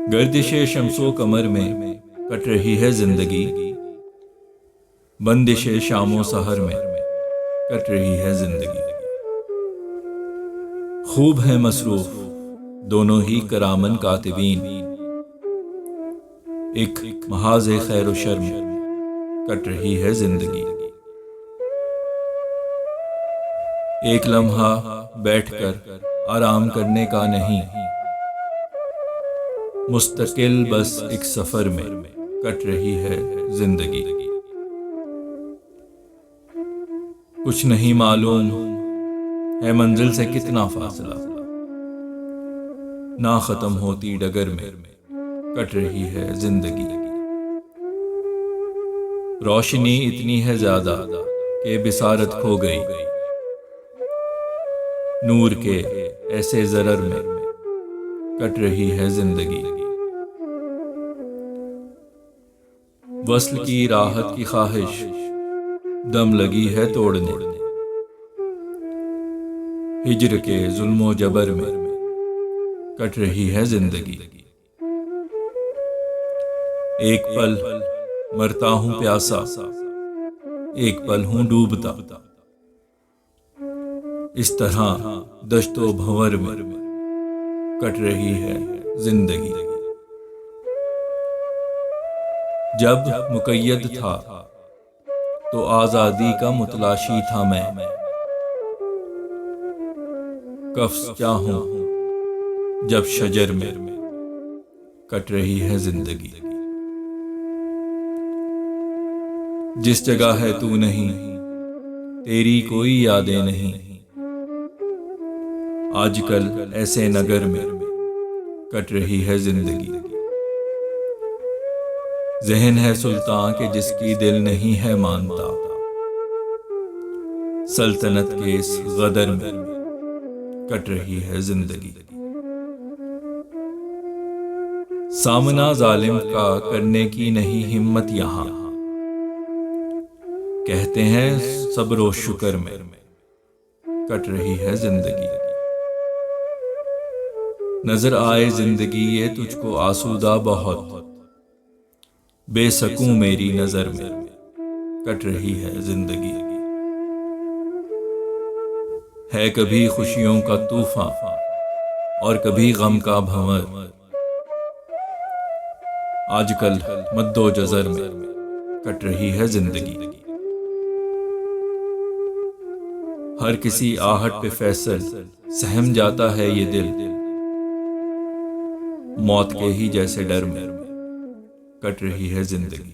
गर्दिशे शम्सो कमर में कट रही है जिंदगी, बंदिशे शामो सहर में कट रही है जिंदगी। खूब है मसरूफ दोनों ही करामन कातिबीन, एक महाज़े खैर व शर्म कट रही है जिंदगी। एक लम्हा बैठकर आराम करने का नहीं, मुस्तकिल बस एक सफर में कट रही है जिंदगी। कुछ नहीं मालूम है मंजिल से कितना फासला, ना खत्म होती डगर में कट रही है जिंदगी। रोशनी इतनी है ज्यादा कि बिसारत खो गई, नूर के ऐसे जरर में कट रही है जिंदगी। वस्ल की राहत की ख्वाहिश दम लगी है तोड़ने, हिज्र के जुल्मो जबर में कट रही है जिंदगी। एक पल मरता हूं प्यासा, एक पल हूं डूबता, इस तरह दश्तो भंवर में कट रही है जिंदगी। जब मुकय्यद था तो आजादी का मुतलाशी था मैं, कफ्स चाहूं जब शजर में कट रही है जिंदगी। जिस जगह है तू नहीं, तेरी कोई यादें नहीं, आजकल ऐसे नगर में कट रही है जिंदगी। ज़हन है सुल्तान के जिसकी दिल नहीं है मानता, सल्तनत के इस गदर में कट रही है जिंदगी। सामना जालिम का करने की नहीं हिम्मत यहां, कहते हैं सब्र व शुक्र में कट रही है जिंदगी। नजर आए जिंदगी ये तुझको आसूदा बहुत, बेसकूं मेरी नजर में कट रही है जिंदगी। है कभी खुशियों का तूफान और कभी गम का भंवर, आजकल मद्दो जजर में कट रही है जिंदगी। हर किसी आहट पे फैसल सहम जाता है ये दिल, मौत के ही जैसे डर में कट रही है जिंदगी।